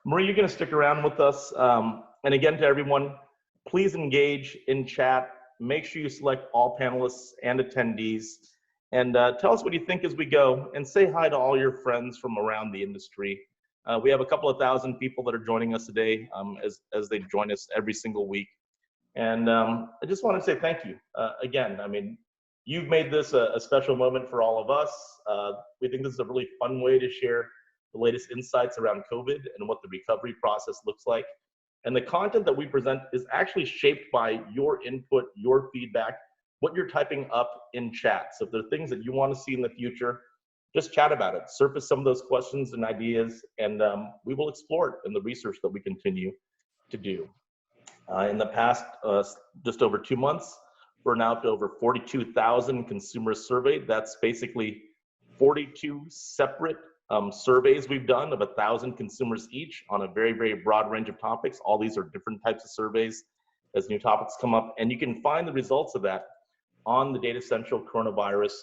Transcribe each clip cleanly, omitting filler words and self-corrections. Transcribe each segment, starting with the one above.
Marie, you're going to stick around with us. And again, to everyone, please engage in chat. Make sure you select all panelists and attendees. And tell us what you think as we go. And say hi to all your friends from around the industry. We have a couple of thousand people that are joining us today as they join us every single week. And I just want to say thank you. Again, I mean, you've made this a special moment for all of us. We think this is a really fun way to share the latest insights around COVID and what the recovery process looks like. And the content that we present is actually shaped by your input, your feedback, what you're typing up in chat. So if there are things that you want to see in the future, just chat about it. Surface some of those questions and ideas, and we will explore it in the research that we continue to do. In the past, just over 2 months, we're now up to over 42,000 consumers surveyed. That's basically 42 separate surveys we've done of 1,000 consumers each on a very, very broad range of topics. All these are different types of surveys as new topics come up. And you can find the results of that on the Datassential coronavirus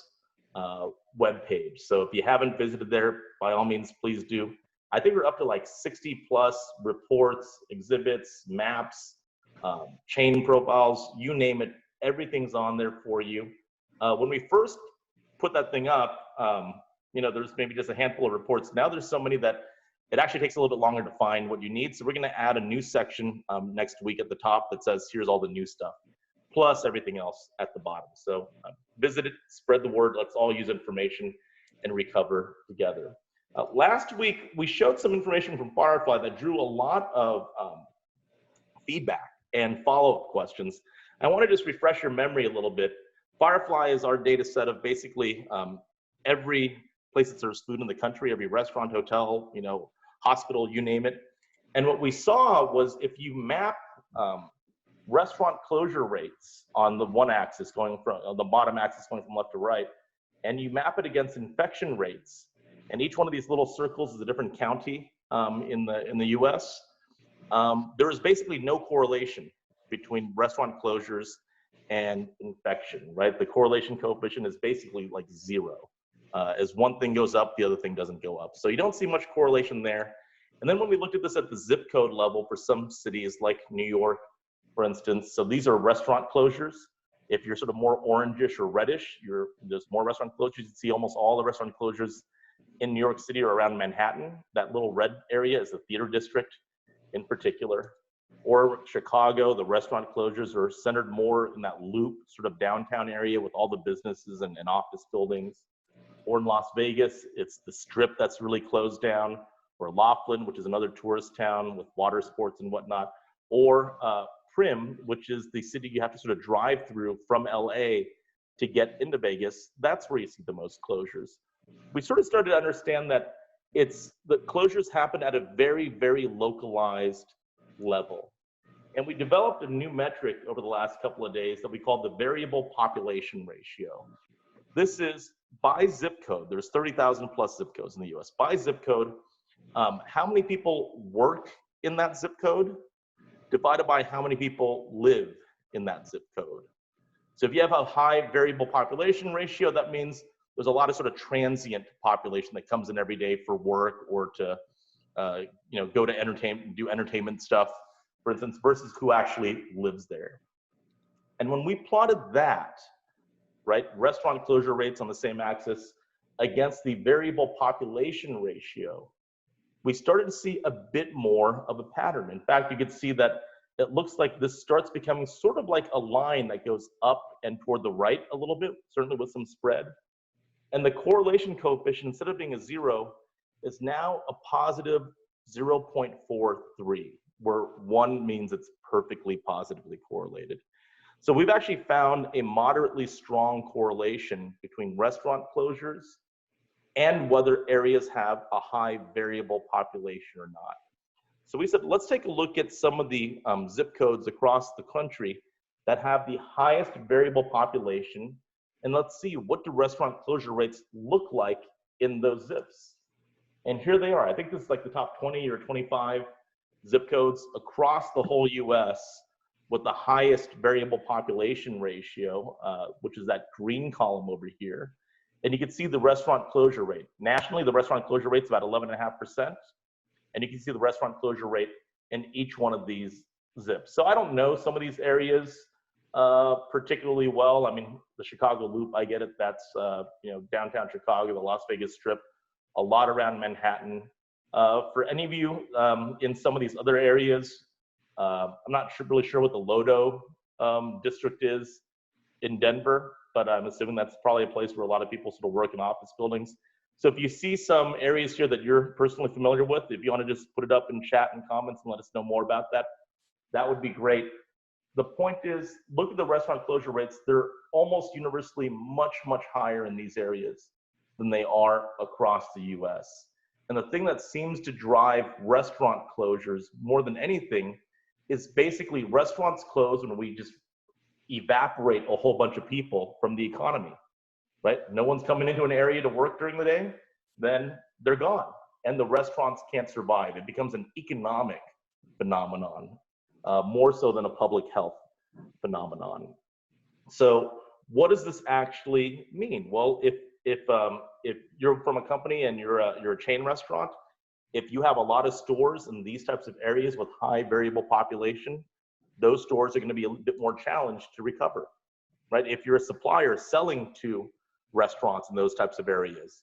webpage. So if you haven't visited there, by all means, please do. I think we're up to like 60 plus reports, exhibits, maps, chain profiles, you name it. Everything's on there for you. When we first put that thing up, you know, there's maybe just a handful of reports. Now there's so many that it actually takes a little bit longer to find what you need. So we're going to add a new section next week at the top that says, here's all the new stuff, plus everything else at the bottom. So visit it, spread the word. Let's all use information and recover together. Last week, we showed some information from Firefly that drew a lot of feedback and follow-up questions. I want to just refresh your memory a little bit. Firefly is our data set of basically every place that serves food in the country, every restaurant, hotel, you know, hospital, you name it. And what we saw was if you map restaurant closure rates on the one axis going from the bottom axis going from left to right, and you map it against infection rates, and each one of these little circles is a different county in the U.S. There is basically no correlation between restaurant closures and infection, right? The correlation coefficient is basically like 0. As one thing goes up, the other thing doesn't go up. So you don't see much correlation there. And then when we looked at this at the zip code level for some cities like New York, for instance, so these are restaurant closures. If you're sort of more orangish or reddish, there's more restaurant closures. You see almost all the restaurant closures in New York City or around Manhattan. That little red area is the theater district in particular. Or Chicago, the restaurant closures are centered more in that loop, sort of downtown area with all the businesses and office buildings. Or in Las Vegas, it's the Strip that's really closed down. Or Laughlin, which is another tourist town with water sports and whatnot. Or Prim, which is the city you have to sort of drive through from LA to get into Vegas. That's where you see the most closures. We sort of started to understand that the closures happen at a very, very localized level. And we developed a new metric over the last couple of days that we call the variable population ratio. This is by zip code. There's 30,000 plus zip codes in the US. By zip code, how many people work in that zip code divided by how many people live in that zip code. So if you have a high variable population ratio, that means there's a lot of sort of transient population that comes in every day for work or to you know, go to entertainment, do entertainment stuff, for instance, versus who actually lives there. And when we plotted that, right, restaurant closure rates on the same axis against the variable population ratio, we started to see a bit more of a pattern. In fact, you could see that it looks like this starts becoming sort of like a line that goes up and toward the right a little bit, certainly with some spread. And the correlation coefficient, instead of being a 0, is now a positive 0.43, where 1 means it's perfectly positively correlated. So we've actually found a moderately strong correlation between restaurant closures and whether areas have a high variable population or not. So we said, let's take a look at some of the zip codes across the country that have the highest variable population, and let's see what do restaurant closure rates look like in those zips. And here they are. I think this is like the top 20 or 25 zip codes across the whole US with the highest variable population ratio, which is that green column over here. And you can see the restaurant closure rate. Nationally, the restaurant closure rate is about 11.5%. And you can see the restaurant closure rate in each one of these zips. So I don't know some of these areas particularly well. I mean, the Chicago Loop, I get it. That's downtown Chicago, the Las Vegas Strip, a lot around Manhattan. For any of you in some of these other areas, I'm not really sure what the Lodo district is in Denver, but I'm assuming that's probably a place where a lot of people sort of work in office buildings. So if you see some areas here that you're personally familiar with, if you want to just put it up in chat and comments and let us know more about that, that would be great. The point is, look at the restaurant closure rates. They're almost universally much, much higher in these areas than they are across the US. And the thing that seems to drive restaurant closures more than anything is basically restaurants close when we just evaporate a whole bunch of people from the economy, right? No one's coming into an area to work during the day, then they're gone. And the restaurants can't survive. It becomes an economic phenomenon, more so than a public health phenomenon. So what does this actually mean? Well, if you're from a company and you're a chain restaurant, if you have a lot of stores in these types of areas with high variable population, those stores are going to be a bit more challenged to recover, right? If you're a supplier selling to restaurants in those types of areas,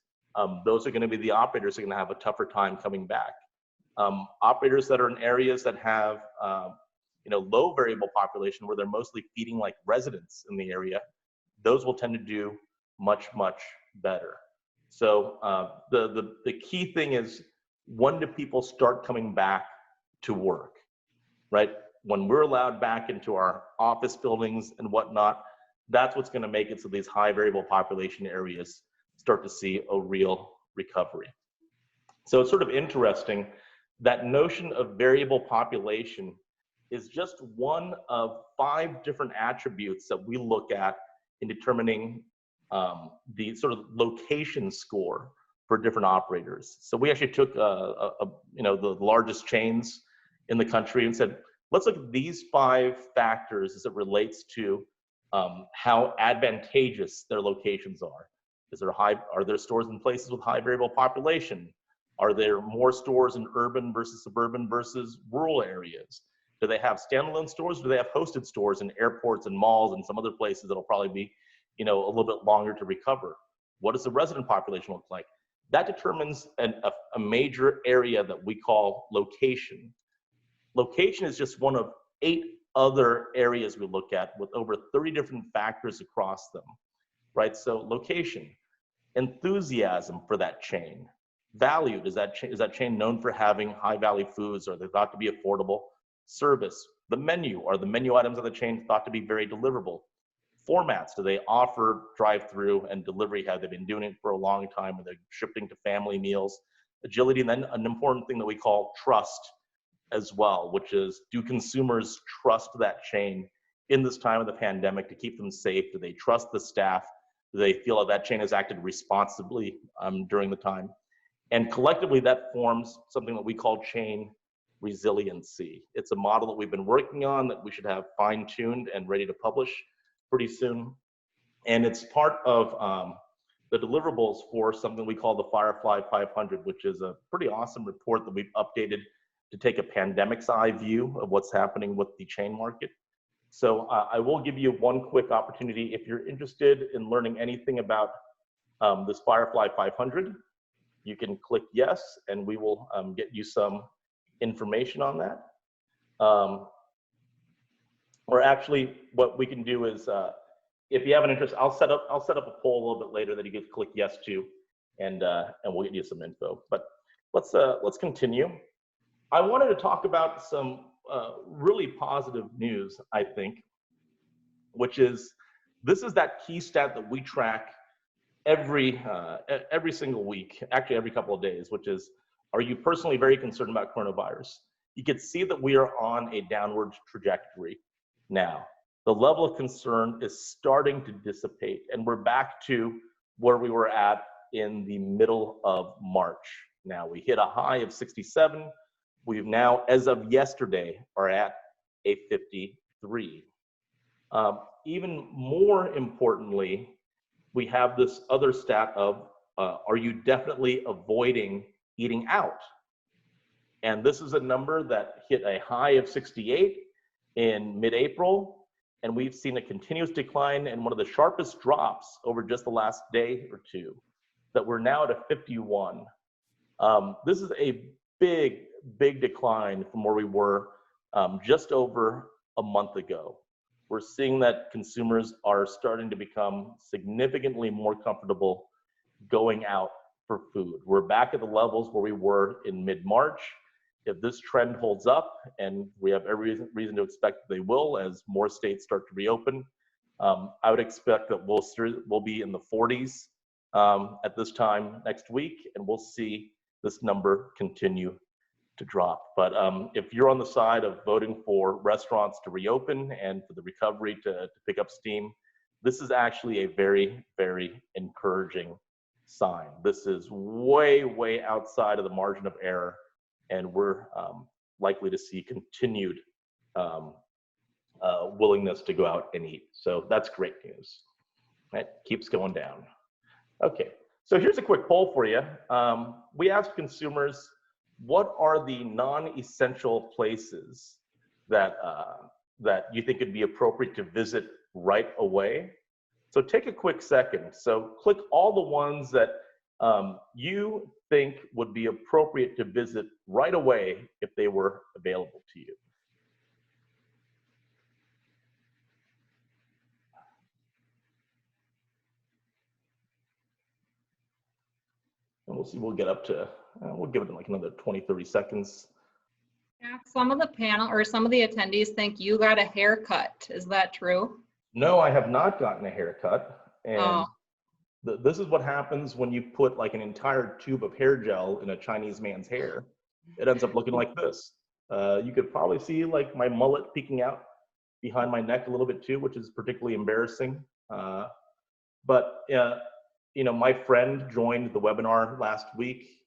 those are going to be the operators who are going to have a tougher time coming back. Operators that are in areas that have low variable population, where they're mostly feeding like residents in the area, those will tend to do much, much better. So the key thing is, when do people start coming back to work, right? When we're allowed back into our office buildings and whatnot, that's what's going to make it so these high variable population areas start to see a real recovery. So it's sort of interesting, that notion of variable population is just one of 5 different attributes that we look at in determining the sort of location score for different operators. So we actually took the largest chains in the country and said, let's look at these 5 factors as it relates to how advantageous their locations are. Are there stores in places with high variable population? Are there more stores in urban versus suburban versus rural areas? Do they have standalone stores? Do they have hosted stores in airports and malls and some other places that'll probably be, a little bit longer to recover? What does the resident population look like? That determines a major area that we call location. Location is just one of 8 other areas we look at with over 30 different factors across them, right? So location, enthusiasm for that chain, value, is that chain known for having high value foods, or are they thought to be affordable? Service, the menu, are the menu items of the chain thought to be very deliverable? Formats, do they offer drive-through and delivery? Have they been doing it for a long time? Are they shifting to family meals? Agility, and then an important thing that we call trust as well, which is, do consumers trust that chain in this time of the pandemic to keep them safe? Do they trust the staff? Do they feel like that chain has acted responsibly during the time? And collectively, that forms something that we call chain resiliency. It's a model that we've been working on, that we should have fine-tuned and ready to publish pretty soon. And it's part of the deliverables for something we call the Firefly 500, which is a pretty awesome report that we've updated to take a pandemic's eye view of what's happening with the chain market. So I will give you one quick opportunity. If you're interested in learning anything about this Firefly 500, you can click yes, and we will get you some information on that. Or actually, what we can do is, if you have an interest, I'll set up a poll a little bit later that you get to click yes to, and we'll get you some info. But let's continue. I wanted to talk about some really positive news, I think, which is, this is that key stat that we track every single week, actually every couple of days, which is, are you personally very concerned about coronavirus? You can see that we are on a downward trajectory now. The level of concern is starting to dissipate, and we're back to where we were at in the middle of March. Now, we hit a high of 67. We've now, as of yesterday, are at a 53. Even more importantly, we have this other stat of, are you definitely avoiding eating out? And this is a number that hit a high of 68 in mid-April, and we've seen a continuous decline and one of the sharpest drops over just the last day or two, that we're now at a 51. This is a big decline from where we were just over a month ago. We're seeing that consumers are starting to become significantly more comfortable going out for food. We're back at the levels where we were in mid-March. If this trend holds up, and we have every reason to expect they will as more states start to reopen, I would expect that we'll be in the 40s at this time next week, and we'll see this number continue to drop. But if you're on the side of voting for restaurants to reopen and for the recovery to pick up steam, this is actually a very encouraging sign. This is way outside of the margin of error, and we're likely to see continued willingness to go out and eat. So that's great news. It keeps going down. Okay, so here's a quick poll for you. We asked consumers, what are the non-essential places that you think would be appropriate to visit right away? So take a quick second. So click all the ones that you think would be appropriate to visit right away if they were available to you. And we'll see, we'll get up to, we'll give it like another 20-30 seconds. Yeah, some of the panel or some of the attendees think you got a haircut. Is that true? No, I have not gotten a haircut. And this is what happens when you put like an entire tube of hair gel in a Chinese man's hair. It ends up looking like this. You could probably see like my mullet peeking out behind my neck a little bit too, which is particularly embarrassing. But you know, my friend joined the webinar last week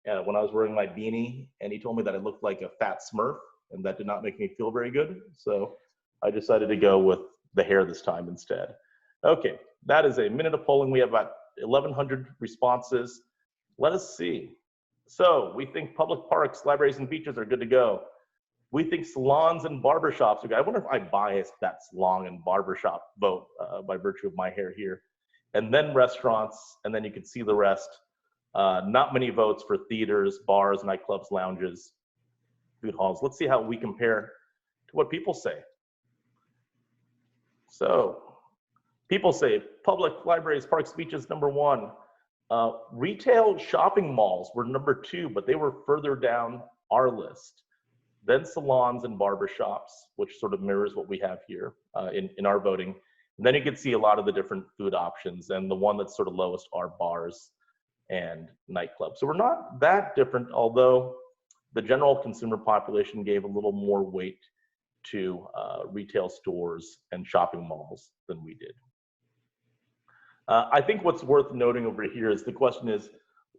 when I was wearing my beanie, and he told me that I looked like a fat Smurf, and that did not make me feel very good. So I decided to go with the hair this time instead. Okay, that is a minute of polling. We have about 1,100 responses. Let us see. So we think public parks, libraries, and beaches are good to go. We think salons and barbershops are good. I wonder if I biased that salon and barbershop vote by virtue of my hair here. And then restaurants, and then you can see the rest. Not many votes for theaters, bars, nightclubs, lounges, food halls. Let's see how we compare to what people say. So people say public libraries, parks, beaches, #1. Retail shopping malls were #2, but they were further down our list. Then salons and barbershops, which sort of mirrors what we have here in our voting. And then you can see a lot of the different food options, and the one that's sort of lowest are bars and nightclubs. So we're not that different, although the general consumer population gave a little more weight to retail stores and shopping malls than we did. I think what's worth noting over here is the question is,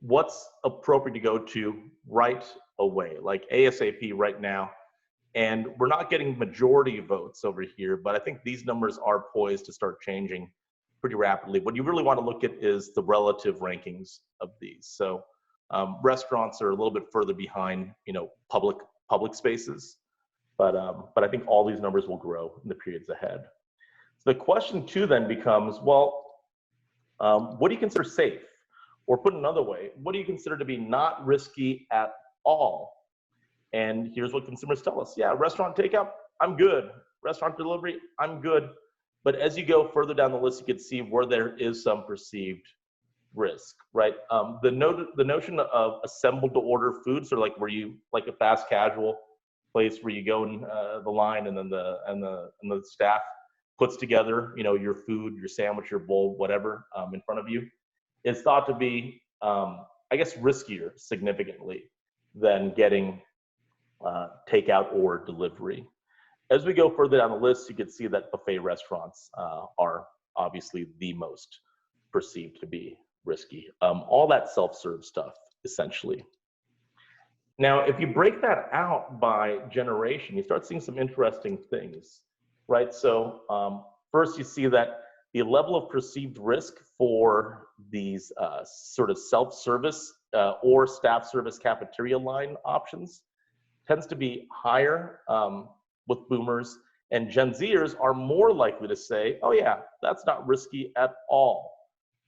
what's appropriate to go to right away, like ASAP right now? And we're not getting majority votes over here, but I think these numbers are poised to start changing pretty rapidly. What you really want to look at is the relative rankings of these. So restaurants are a little bit further behind, you know, public spaces, but I think all these numbers will grow in the periods ahead. So the question too then becomes, well, what do you consider safe? Or put another way, what do you consider to be not risky at all? And here's what consumers tell us. Yeah, restaurant takeout, I'm good. Restaurant delivery, I'm good. But as you go further down the list, you can see where there is some perceived risk, right? The notion of assembled to order food, sort of like where you, like a fast casual place where you go in the line and then the staff puts together, you know, your food, your sandwich, your bowl, whatever, in front of you, is thought to be, I guess, riskier significantly than getting takeout or delivery. As we go further down the list, you can see that buffet restaurants are obviously the most perceived to be risky. All that self-serve stuff, essentially. Now, if you break that out by generation, you start seeing some interesting things, right? So first you see that the level of perceived risk for these sort of self-service or staff service cafeteria line options tends to be higher with boomers, and Gen Zers are more likely to say, oh yeah, that's not risky at all.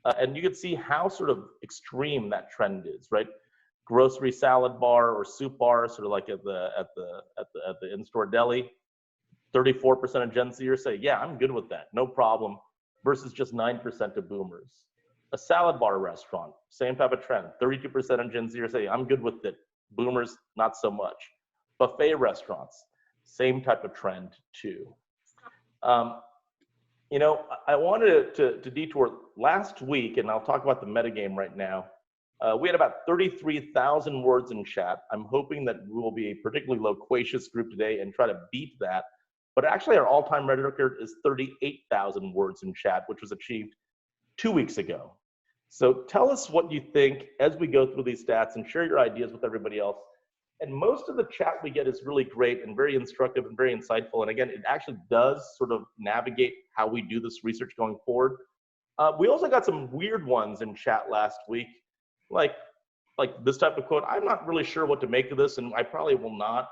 And you can see how sort of extreme that trend is, right? Grocery salad bar or soup bar, sort of like at the in-store deli. 34% of Gen Zers say, yeah, I'm good with that, no problem, versus just 9% of boomers. A salad bar restaurant, same type of trend. 32% of Gen Zers say, I'm good with it. Boomers, not so much. Buffet restaurants, same type of trend too. You know, I wanted to detour last week, and I'll talk about the metagame right now. We had about 33,000 words in chat. I'm hoping that we will be a particularly loquacious group today and try to beat that. But actually, our all-time record is 38,000 words in chat, which was achieved 2 weeks ago. So tell us what you think as we go through these stats and share your ideas with everybody else. And most of the chat we get is really great and very instructive and very insightful. And again, it actually does sort of navigate how we do this research going forward. We also got some weird ones in chat last week, like this type of quote. I'm not really sure what to make of this, and I probably will not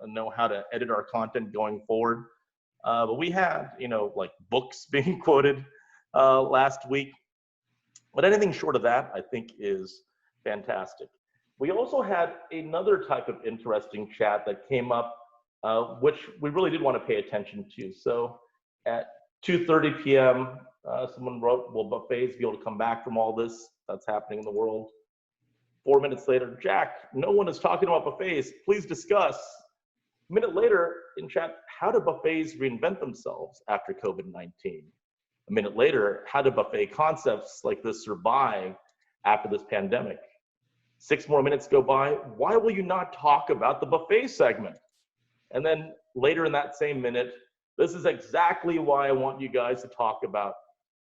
know how to edit our content going forward. But we had, you know, like books being quoted last week. But anything short of that, I think, is fantastic. We also had another type of interesting chat that came up, which we really did want to pay attention to. So at 2:30 p.m., someone wrote, will buffets be able to come back from all this that's happening in the world? 4 minutes later, Jack, no one is talking about buffets. Please discuss. A minute later in chat, how do buffets reinvent themselves after COVID-19? A minute later, how do buffet concepts like this survive after this pandemic? 6 more minutes go by. Why will you not talk about the buffet segment? And then later in that same minute, this is exactly why I want you guys to talk about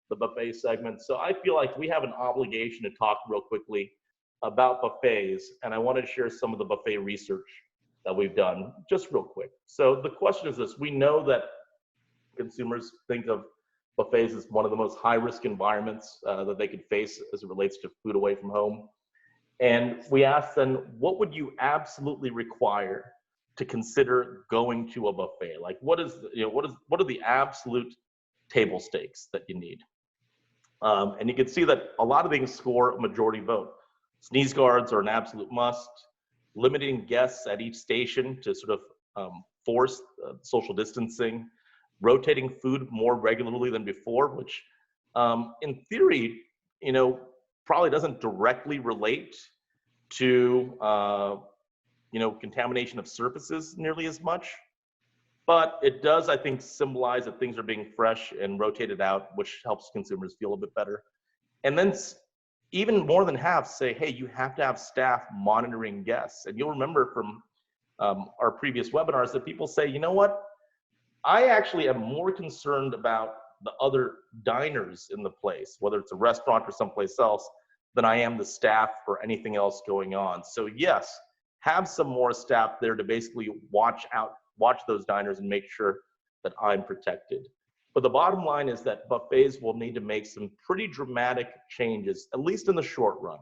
the buffet segment. So I feel like we have an obligation to talk real quickly about buffets, and I wanted to share some of the buffet research that we've done just real quick. So the question is this: we know that consumers think of buffets as one of the most high-risk environments that they could face as it relates to food away from home. And we asked them, what would you absolutely require to consider going to a buffet? Like, what are the absolute table stakes that you need? And you can see that a lot of things score a majority vote. Sneeze guards are an absolute must. Limiting guests at each station to sort of force social distancing. Rotating food more regularly than before, which in theory, you know, probably doesn't directly relate to, you know, contamination of surfaces nearly as much. But it does, I think, symbolize that things are being fresh and rotated out, which helps consumers feel a bit better. And then even more than half say, hey, you have to have staff monitoring guests. And you'll remember from our previous webinars that people say, you know what? I actually am more concerned about the other diners in the place, whether it's a restaurant or someplace else, than I am the staff or anything else going on. So yes, have some more staff there to basically watch those diners and make sure that I'm protected. But the bottom line is that buffets will need to make some pretty dramatic changes, at least in the short run,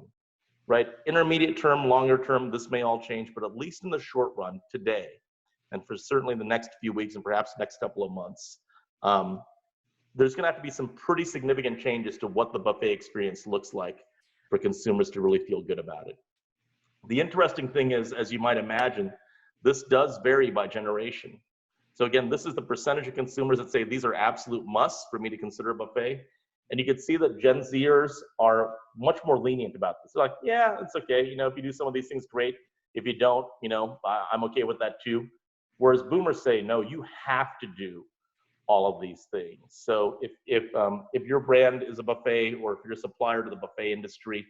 right? Intermediate term, longer term, this may all change, but at least in the short run today, and for certainly the next few weeks and perhaps next couple of months, there's gonna have to be some pretty significant changes to what the buffet experience looks like for consumers to really feel good about it. The interesting thing is, as you might imagine, this does vary by generation. So again, this is the percentage of consumers that say these are absolute musts for me to consider a buffet. And you can see that Gen Zers are much more lenient about this. They're like, yeah, it's okay. You know, if you do some of these things, great. If you don't, you know, I'm okay with that too. Whereas boomers say, no, you have to do all of these things. So if your brand is a buffet, or if you're a supplier to the buffet industry,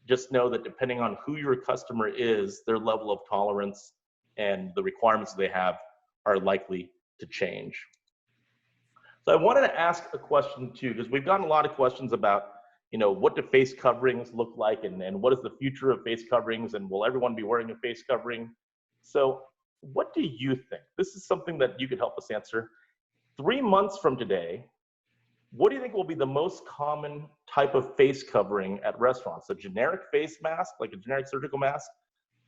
just know that depending on who your customer is, their level of tolerance and the requirements they have are likely to change. So I wanted to ask a question too, because we've gotten a lot of questions about, you know, what do face coverings look like, and what is the future of face coverings, and will everyone be wearing a face covering? So what do you think? This is something that you could help us answer. 3 months from today, what do you think will be the most common type of face covering at restaurants? A generic face mask, like a generic surgical mask,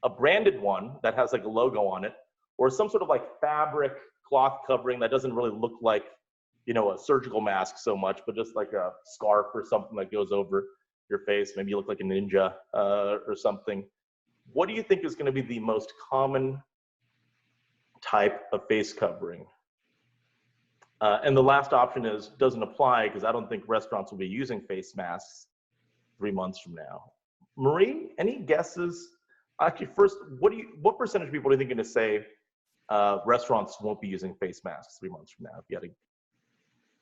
a branded one that has like a logo on it, or some sort of like fabric cloth covering that doesn't really look like, you know, a surgical mask so much, but just like a scarf or something that goes over your face. Maybe you look like a ninja or something. What do you think is going to be the most common type of face covering? And the last option is doesn't apply because I don't think restaurants will be using face masks 3 months from now. Marie, any guesses? Actually, first, what percentage of people do you think are going to say restaurants won't be using face masks 3 months from now? If you had to,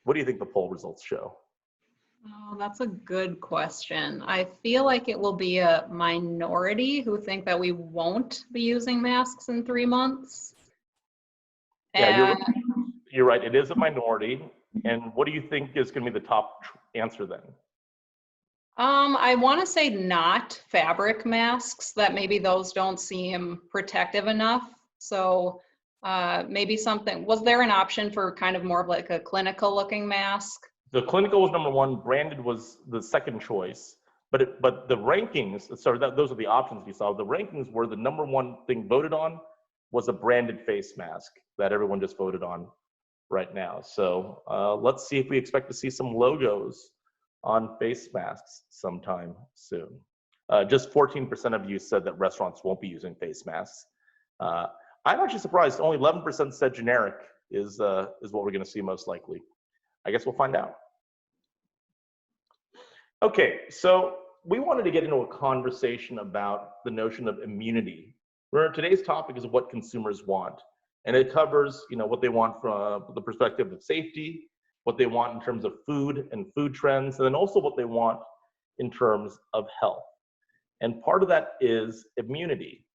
what do you think the poll results show? Oh, that's a good question. I feel like it will be a minority who think that we won't be using masks in 3 months. Yeah, you're right. It is a minority. And what do you think is going to be the top answer then? I want to say not fabric masks, that maybe those don't seem protective enough. So maybe something, was there an option for kind of more of like a clinical looking mask? The clinical was number one, branded was the second choice, but the rankings, sorry, those are the options you saw. The rankings were the number one thing voted on was a branded face mask that everyone just voted on right now. So let's see if we expect to see some logos on face masks sometime soon. Just 14% of you said that restaurants won't be using face masks. I'm actually surprised. Only 11% said generic is what we're going to see most likely. I guess we'll find out. Okay, so we wanted to get into a conversation about the notion of immunity. Remember, today's topic is what consumers want, and it covers, you know, what they want from the perspective of safety, what they want in terms of food and food trends, and then also what they want in terms of health. And part of that is immunity.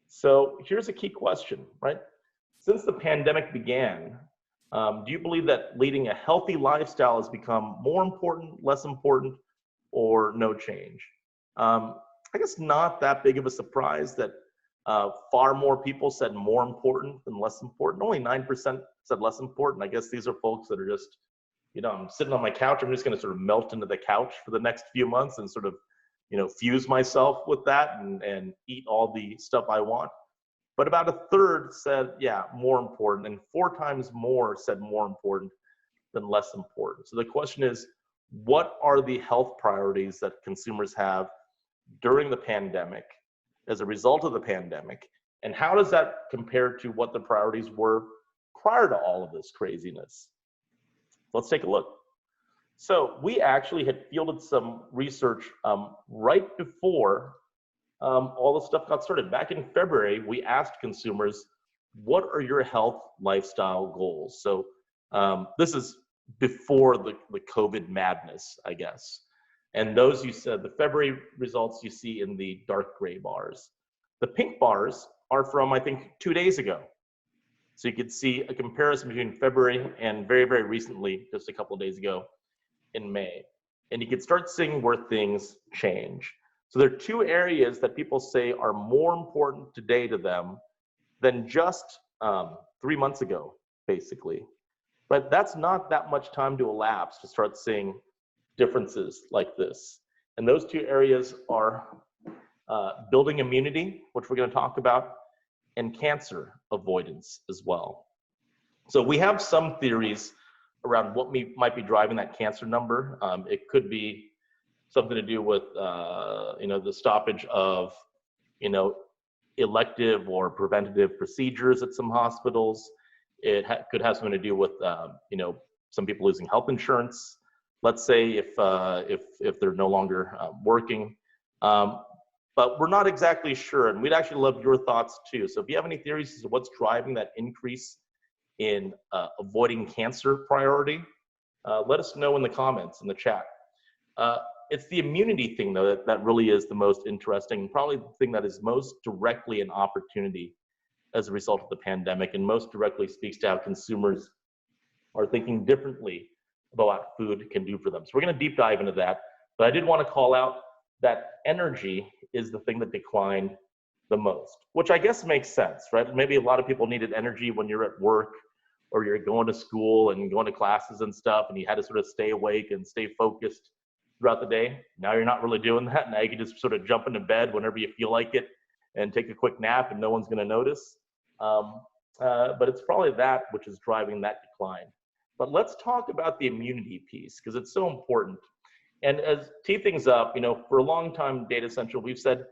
So here's a key question, right? Since the pandemic began, do you believe that leading a healthy lifestyle has become more important, less important, or no change? I guess not that big of a surprise that far more people said more important than less important. Only 9% said less important. I guess these are folks that are just, you know, I'm sitting on my couch, I'm just going to sort of melt into the couch for the next few months and sort of, you know, fuse myself with that and eat all the stuff I want. But about a third said, yeah, more important, and 4 times more said more important than less important. So the question is, what are the health priorities that consumers have during the pandemic as a result of the pandemic? And how does that compare to what the priorities were prior to all of this craziness? Let's take a look. So we actually had fielded some research right before all the stuff got started. Back in February, we asked consumers, what are your health lifestyle goals? So this is before the COVID madness, I guess. And those you said, the February results you see in the dark gray bars. The pink bars are from, I think, 2 days ago. So you could see a comparison between February and very, very recently, just a couple of days ago in May. And you could start seeing where things change. So there are 2 areas that people say are more important today to them than just 3 months ago, basically. But that's not that much time to elapse to start seeing differences like this. And those 2 areas are building immunity, which we're going to talk about, and cancer avoidance as well. So we have some theories around what might be driving that cancer number. It could be something to do with you know, the stoppage of, you know, elective or preventative procedures at some hospitals. It could have something to do with you know, some people losing health insurance, let's say, if they're no longer working. But we're not exactly sure, and we'd actually love your thoughts too. So if you have any theories as to what's driving that increase in avoiding cancer priority, let us know in the comments, in the chat. It's the immunity thing, though, that really is the most interesting, probably the thing that is most directly an opportunity as a result of the pandemic, and most directly speaks to how consumers are thinking differently about what food can do for them. So we're going to deep dive into that. But I did want to call out that energy is the thing that declined the most, which I guess makes sense, right? Maybe a lot of people needed energy when you're at work or you're going to school and going to classes and stuff, and you had to sort of stay awake and stay focused throughout the day. Now you're not really doing that. Now you can just sort of jump into bed whenever you feel like it and take a quick nap and no one's going to notice. but it's probably that which is driving that decline. But let's talk about the immunity piece, because it's so important. And as tee things up, for a long time, Datassential, we've said,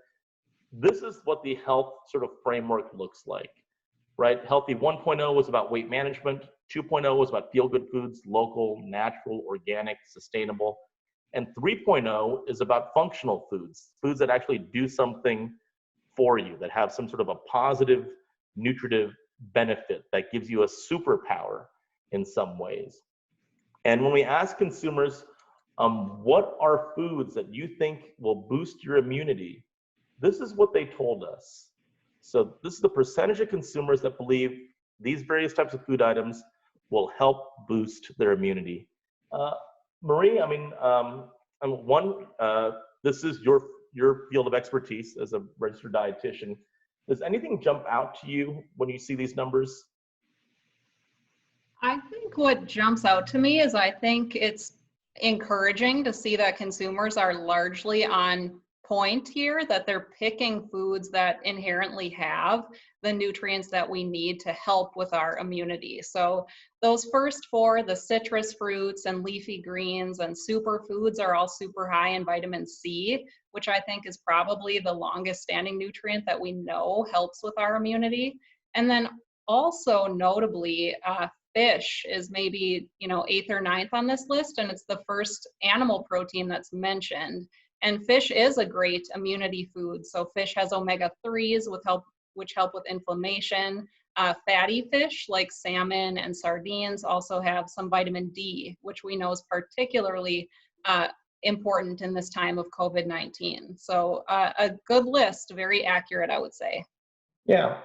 this is what the health sort of framework looks like, right? Healthy 1.0 was about weight management. 2.0 was about feel-good foods, local, natural, organic, sustainable. And 3.0 is about functional foods, foods that actually do something for you, that have some sort of a positive, nutritive benefit that gives you a superpower in some ways. And when we ask consumers, what are foods that you think will boost your immunity? This is what they told us. So this is the percentage of consumers that believe these various types of food items will help boost their immunity. Marie, this is your field of expertise as a registered dietitian. Does anything jump out to you when you see these numbers? I think what jumps out to me is I think it's encouraging to see that consumers are largely on point here, that they're picking foods that inherently have the nutrients that we need to help with our immunity. So those first four, the citrus fruits and leafy greens and superfoods, are all super high in vitamin C, which I think is probably the longest standing nutrient that we know helps with our immunity. And then also notably, fish is maybe 8th or 9th on this list, and it's the first animal protein that's mentioned. And fish is a great immunity food. So fish has omega-3s which help with inflammation. Fatty fish like salmon and sardines also have some vitamin D, which we know is particularly important in this time of COVID-19. So a good list, very accurate, I would say. Yeah.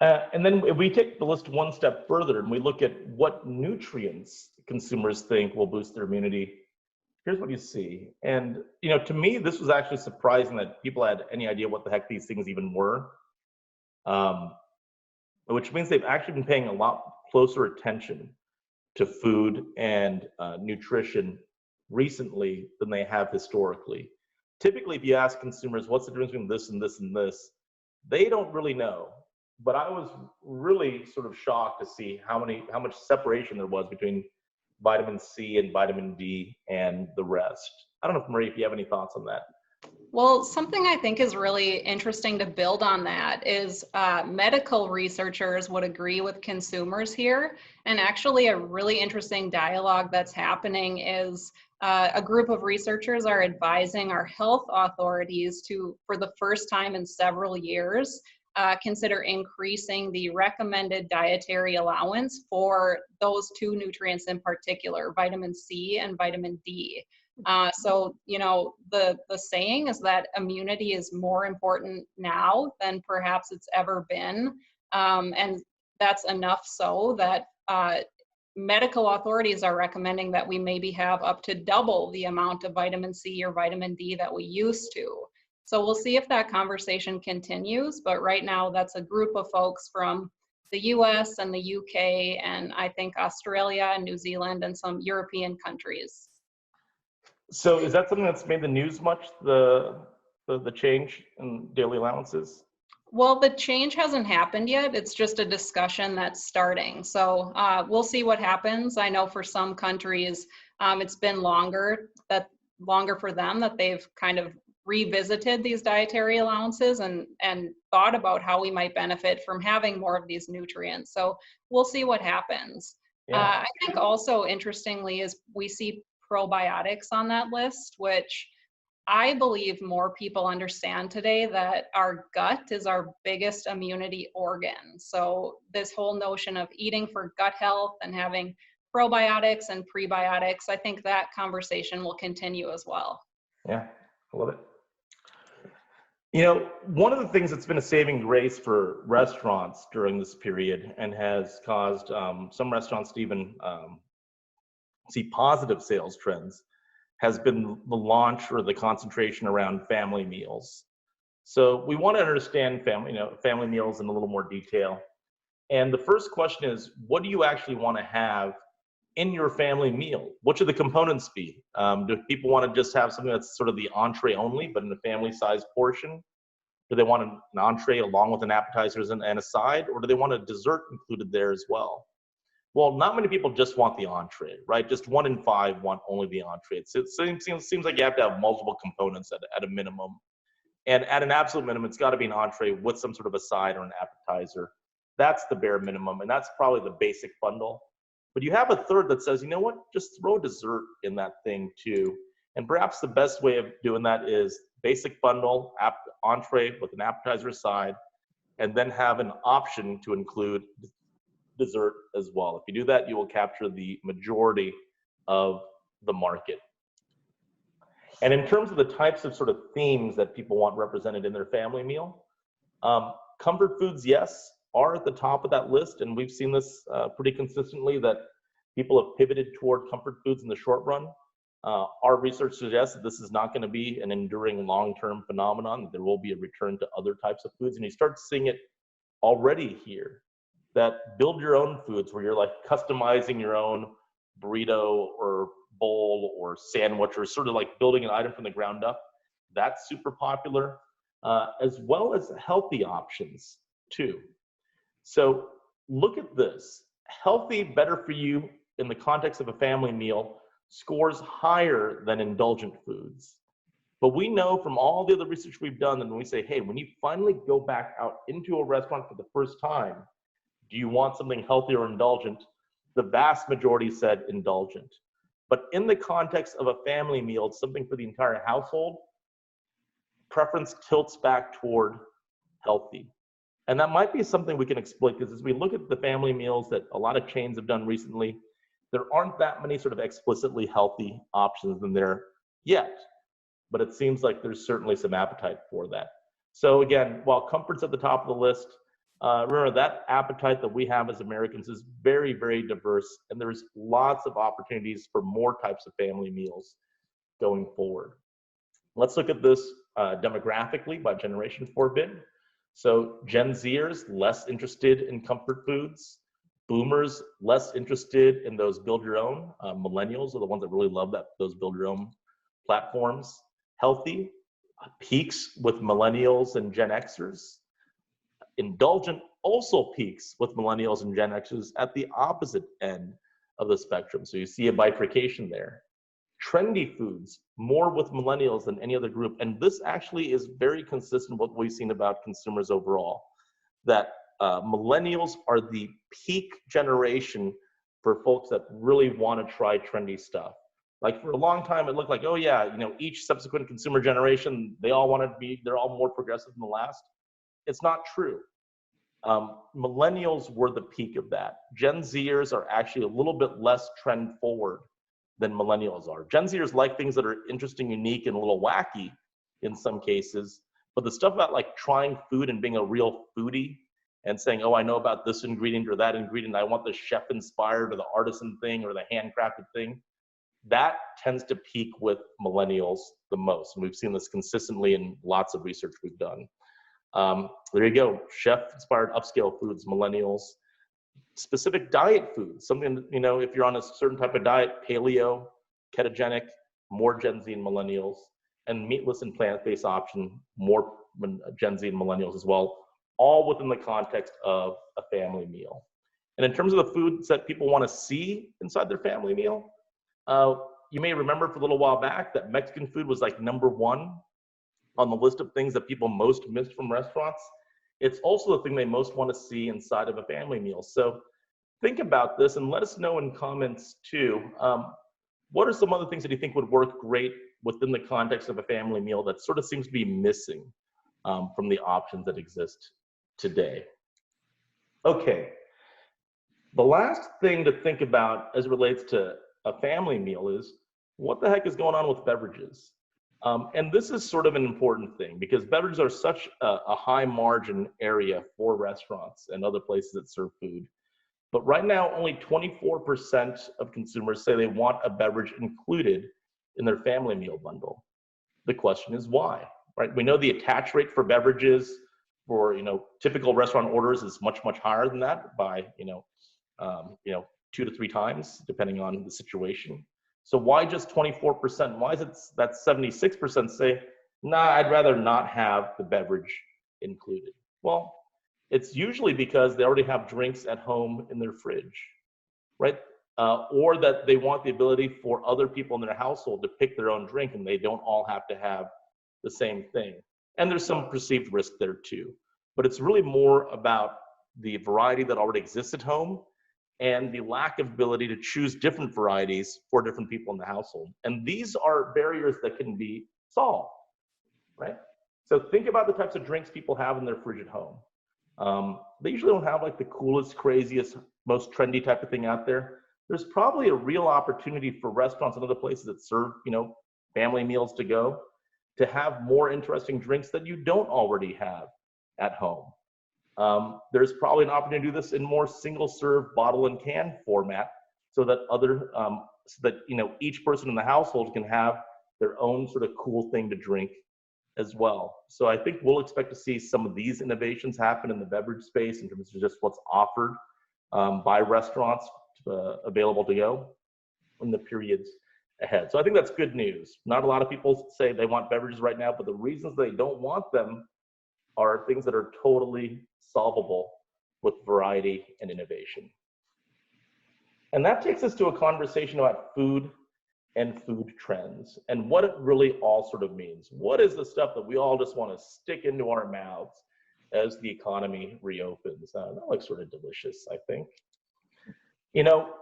And then if we take the list one step further and we look at what nutrients consumers think will boost their immunity, here's what you see. And, to me, this was actually surprising that people had any idea what the heck these things even were, which means they've actually been paying a lot closer attention to food and nutrition recently than they have historically. Typically, if you ask consumers, what's the difference between this and this and this, they don't really know. But I was really sort of shocked to see how much separation there was between vitamin C and vitamin D and the rest. I don't know, Marie, if you have any thoughts on that. Well, something I think is really interesting to build on that is medical researchers would agree with consumers here. And actually a really interesting dialogue that's happening is a group of researchers are advising our health authorities to, for the first time in several years, consider increasing the recommended dietary allowance for those two nutrients in particular, vitamin C and vitamin D. So, the saying is that immunity is more important now than perhaps it's ever been. And that's enough so that medical authorities are recommending that we maybe have up to double the amount of vitamin C or vitamin D that we used to. So we'll see if that conversation continues, but right now that's a group of folks from the US and the UK, and I think Australia and New Zealand and some European countries. So is that something that's made the news much, the change in daily allowances? Well, the change hasn't happened yet. It's just a discussion that's starting. So we'll see what happens. I know for some countries, it's been longer for them that they've kind of revisited these dietary allowances and thought about how we might benefit from having more of these nutrients. So we'll see what happens. Yeah. I think also interestingly is we see probiotics on that list, which I believe more people understand today that our gut is our biggest immunity organ. So this whole notion of eating for gut health and having probiotics and prebiotics, I think that conversation will continue as well. Yeah, I love it. One of the things that's been a saving grace for restaurants during this period and has caused some restaurants to even see positive sales trends has been the launch or the concentration around family meals. So we want to understand family meals in a little more detail. And the first question is, what do you actually want to have in your family meal? What should the components be? Do people want to just have something that's sort of the entree only, but in a family-sized portion? Do they want an entree along with an appetizers and a side, or do they want a dessert included there as well? Well, not many people just want the entree, right? Just 1 in 5 want only the entree. It seems like you have to have multiple components at a minimum. And at an absolute minimum, it's got to be an entree with some sort of a side or an appetizer. That's the bare minimum, and that's probably the basic bundle. But you have a third that says, you know what, just throw dessert in that thing too. And perhaps the best way of doing that is basic bundle, entree with an appetizer side, and then have an option to include dessert as well. If you do that, you will capture the majority of the market. And in terms of the types of sort of themes that people want represented in their family meal, comfort foods, yes, are at the top of that list. And we've seen this pretty consistently, that people have pivoted toward comfort foods in the short run. Our research suggests that this is not going to be an enduring long-term phenomenon, that there will be a return to other types of foods. And you start seeing it already here, that build your own foods, where you're like customizing your own burrito or bowl or sandwich, or sort of like building an item from the ground up. That's super popular, as well as healthy options too. So look at this. Healthy, better for you in the context of a family meal scores higher than indulgent foods. But we know from all the other research we've done that when we say, hey, when you finally go back out into a restaurant for the first time, do you want something healthy or indulgent? The vast majority said indulgent. But in the context of a family meal, it's something for the entire household, preference tilts back toward healthy. And that might be something we can exploit, because as we look at the family meals that a lot of chains have done recently, there aren't that many sort of explicitly healthy options in there yet. But it seems like there's certainly some appetite for that. So again, while comfort's at the top of the list, remember that appetite that we have as Americans is very, very diverse, and there's lots of opportunities for more types of family meals going forward. Let's look at this demographically by generation 4-bit. So Gen Zers, less interested in comfort foods. Boomers, less interested in those build your own. Millennials are the ones that really love those build your own platforms. Healthy peaks with millennials and Gen Xers. Indulgent also peaks with millennials and Gen Xers at the opposite end of the spectrum. So you see a bifurcation there. Trendy foods, more with millennials than any other group. And this actually is very consistent with what we've seen about consumers overall, that millennials are the peak generation for folks that really want to try trendy stuff. Like for a long time, it looked like, oh yeah, you know, each subsequent consumer generation, they're all more progressive than the last. It's not true. Millennials were the peak of that. Gen Zers are actually a little bit less trend forward than millennials are. Gen Zers like things that are interesting, unique, and a little wacky in some cases, but the stuff about like trying food and being a real foodie and saying, oh, I know about this ingredient or that ingredient, I want the chef inspired or the artisan thing or the handcrafted thing, that tends to peak with millennials the most. And we've seen this consistently in lots of research we've done. There you go, chef-inspired upscale foods, millennials. Specific diet foods, something that, you know, if you're on a certain type of diet, paleo, ketogenic, more Gen Z and millennials, and meatless and plant-based option, more Gen Z and millennials as well, all within the context of a family meal. And in terms of the foods that people want to see inside their family meal, you may remember for a little while back that Mexican food was like #1 on the list of things that people most missed from restaurants. It's also the thing they most want to see inside of a family meal. So think about this and let us know in comments too. What are some other things that you think would work great within the context of a family meal that sort of seems to be missing from the options that exist today? Okay, the last thing to think about as it relates to a family meal is what the heck is going on with beverages? And this is sort of an important thing because beverages are such a high margin area for restaurants and other places that serve food. But right now, only 24% of consumers say they want a beverage included in their family meal bundle. The question is why, right? We know the attach rate for beverages for, typical restaurant orders is much, much higher than that by, 2 to 3 times, depending on the situation. So why just 24%? Why is it that 76% say, nah, I'd rather not have the beverage included? Well, it's usually because they already have drinks at home in their fridge, right? Or that they want the ability for other people in their household to pick their own drink and they don't all have to have the same thing. And there's some perceived risk there too. But it's really more about the variety that already exists at home and the lack of ability to choose different varieties for different people in the household. And these are barriers that can be solved, right? So think about the types of drinks people have in their fridge at home. They usually don't have like the coolest, craziest, most trendy type of thing out there. There's probably a real opportunity for restaurants and other places that serve, family meals to go, to have more interesting drinks that you don't already have at home. There's probably an opportunity to do this in more single-serve bottle and can format, so that each person in the household can have their own sort of cool thing to drink as well. So I think we'll expect to see some of these innovations happen in the beverage space in terms of just what's offered by restaurants available to go in the periods ahead. So I think that's good news. Not a lot of people say they want beverages right now, but the reasons they don't want them are things that are totally solvable with variety and innovation. And that takes us to a conversation about food and food trends and what it really all sort of means. What is the stuff that we all just want to stick into our mouths as the economy reopens? That looks sort of delicious, I think.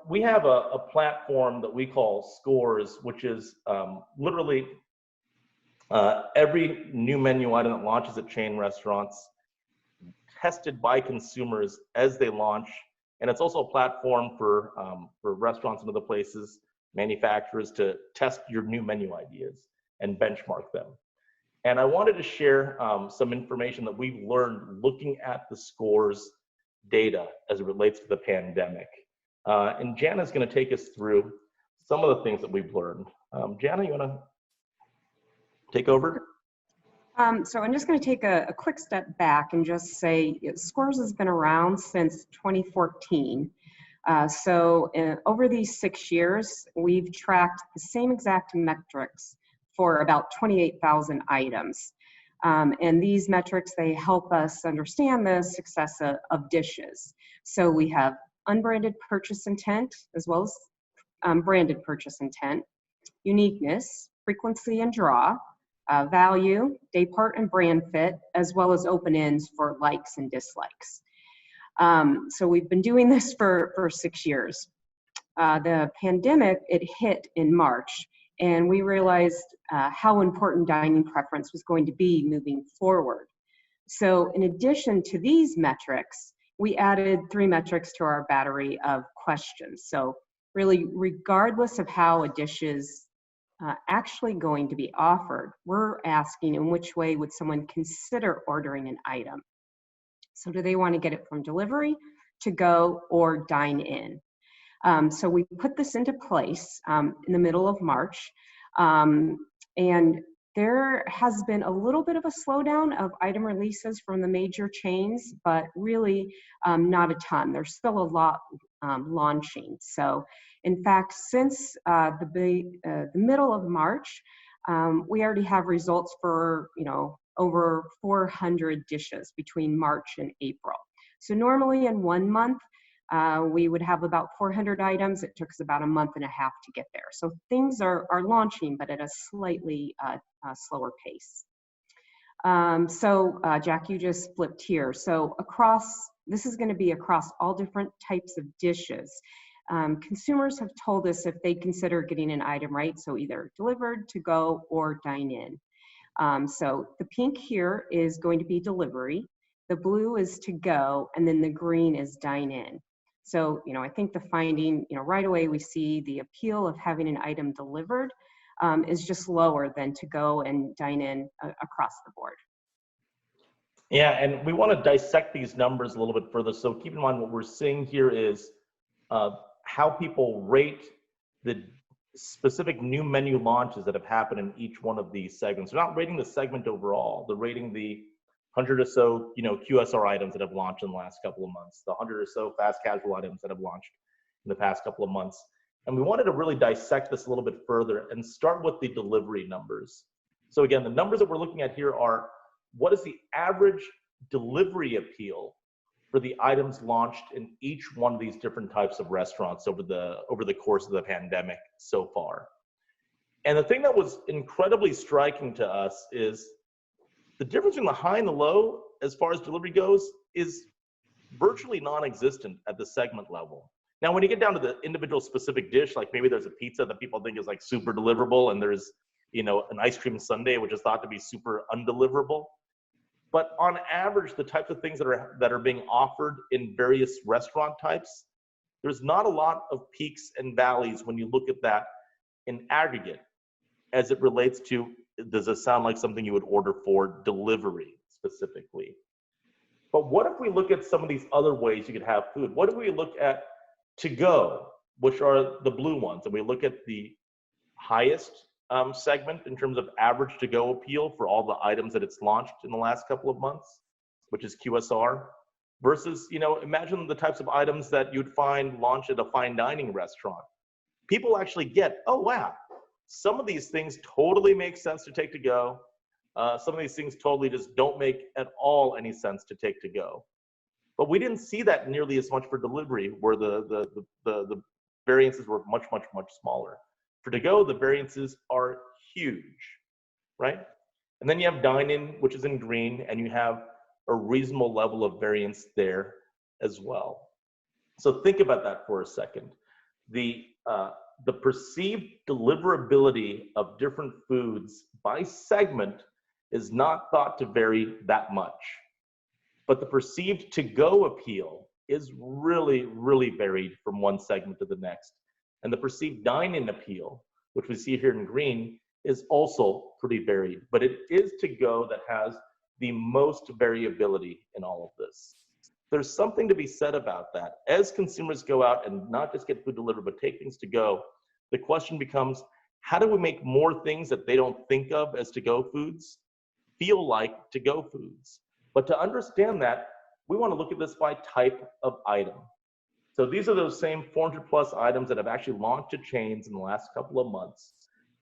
We have a platform that we call Scores, which is literally every new menu item that launches at chain restaurants, tested by consumers as they launch. And it's also a platform for restaurants and other places, manufacturers, to test your new menu ideas and benchmark them. And I wanted to share some information that we've learned looking at the Scores data as it relates to the pandemic. And Jana's going to take us through some of the things that we've learned. Jana, you want to take over? So I'm just going to take a quick step back and just say Scores has been around since 2014. Over these 6 years, we've tracked the same exact metrics for about 28,000 items. And these metrics, they help us understand the success of dishes. So we have unbranded purchase intent as well as branded purchase intent, uniqueness, frequency and draw, value, day part and brand fit, as well as open ends for likes and dislikes. So we've been doing this for 6 years. The pandemic, it hit in March, and we realized how important dining preference was going to be moving forward. So in addition to these metrics, we added 3 metrics to our battery of questions. So really, regardless of how a dish is actually going to be offered, we're asking in which way would someone consider ordering an item. So do they want to get it from delivery, to go, or dine in? So we put this into place in the middle of March, and there has been a little bit of a slowdown of item releases from the major chains, but really not a ton. There's still a lot launching. So in fact, since the middle of March, we already have results for over 400 dishes between March and April. So normally in 1 month, we would have about 400 items. It took us about a month and a half to get there. So things are launching, but at a slightly slower pace. Jack, you just flipped here. So this is going to be across all different types of dishes. Consumers have told us if they consider getting an item, right? So either delivered, to go, or dine in. So the pink here is going to be delivery. The blue is to go, and then the green is dine in. So, I think the finding, right away we see the appeal of having an item delivered is just lower than to go and dine in across the board. Yeah, and we want to dissect these numbers a little bit further. So keep in mind what we're seeing here is how people rate the specific new menu launches that have happened in each one of these segments. They're not rating the segment overall. They're rating the 100 or so, QSR items that have launched in the last couple of months, the 100 or so fast casual items that have launched in the past couple of months. And we wanted to really dissect this a little bit further and start with the delivery numbers. So again, the numbers that we're looking at here are what is the average delivery appeal for the items launched in each one of these different types of restaurants over the course of the pandemic so far. And the thing that was incredibly striking to us is the difference between the high and the low as far as delivery goes is virtually non-existent at the segment level. Now, when you get down to the individual specific dish, like maybe there's a pizza that people think is like super deliverable, and there's, you know, an ice cream sundae, which is thought to be super undeliverable. But on average, the types of things that are being offered in various restaurant types, there's not a lot of peaks and valleys when you look at that in aggregate as it relates to, does it sound like something you would order for delivery specifically? But what if we look at some of these other ways you could have food? What if we look at to go, which are the blue ones, and we look at the highest segment in terms of average to go appeal for all the items that it's launched in the last couple of months, which is QSR, versus, you know, imagine the types of items that you'd find launched at a fine dining restaurant. People actually get, oh wow, some of these things totally make sense to take to go. Some of these things totally just don't make at all any sense to take to go. But we didn't see that nearly as much for delivery, where the variances were much, much, much smaller. For to go, the variances are huge, right? And then you have dine-in, which is in green, and you have a reasonable level of variance there as well. So think about that for a second. The perceived deliverability of different foods by segment is not thought to vary that much. But the perceived to-go appeal is really, really varied from one segment to the next. And the perceived dine-in appeal, which we see here in green, is also pretty varied. But it is to-go that has the most variability in all of this. There's something to be said about that. As consumers go out and not just get food delivered, but take things to go, the question becomes, how do we make more things that they don't think of as to-go foods feel like to-go foods? But to understand that, we want to look at this by type of item. So these are those same 400 plus items that have actually launched to chains in the last couple of months.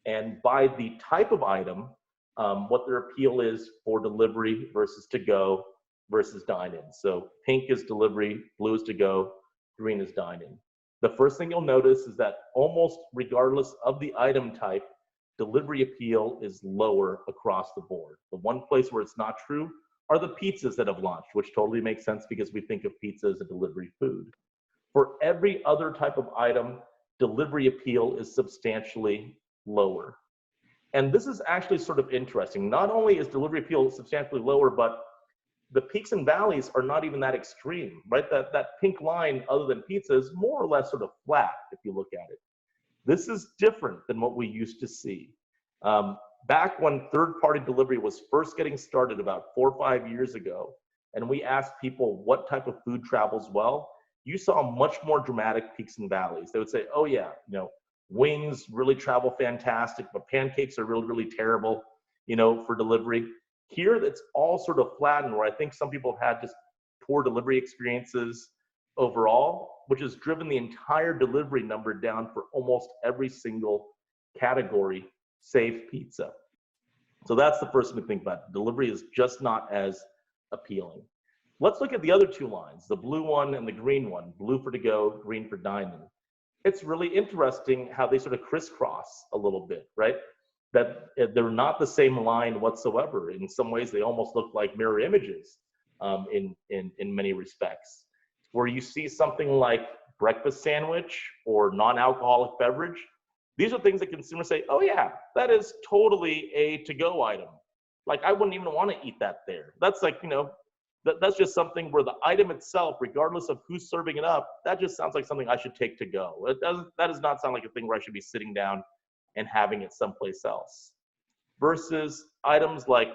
And by the type of item, what their appeal is for delivery versus to go versus dine-in. So pink is delivery, blue is to go, green is dine-in. The first thing you'll notice is that almost regardless of the item type, delivery appeal is lower across the board. The one place where it's not true are the pizzas that have launched, which totally makes sense because we think of pizza as a delivery food. For every other type of item, delivery appeal is substantially lower. And this is actually sort of interesting. Not only is delivery appeal substantially lower, but the peaks and valleys are not even that extreme, right? That pink line, other than pizza, is more or less sort of flat if you look at it. This is different than what we used to see. Back when third-party delivery was first getting started about 4 or 5 years ago, and we asked people what type of food travels well, you saw much more dramatic peaks and valleys. They would say, oh yeah, you know, wings really travel fantastic, but pancakes are really, really terrible, you know, for delivery. Here, it's all sort of flattened, where I think some people have had just poor delivery experiences overall, which has driven the entire delivery number down for almost every single category, save pizza. So that's the first thing to think about. Delivery is just not as appealing. Let's look at the other two lines, the blue one and the green one, blue for to go, green for dine-in. It's really interesting how they sort of crisscross a little bit, right? That they're not the same line whatsoever. In some ways, they almost look like mirror images in many respects. Where you see something like breakfast sandwich or non-alcoholic beverage, these are things that consumers say, oh yeah, that is totally a to-go item. Like, I wouldn't even want to eat that there. That's like, you know, that's just something where the item itself, regardless of who's serving it up, that just sounds like something I should take to go. That does not sound like a thing where I should be sitting down and having it someplace else. Versus items like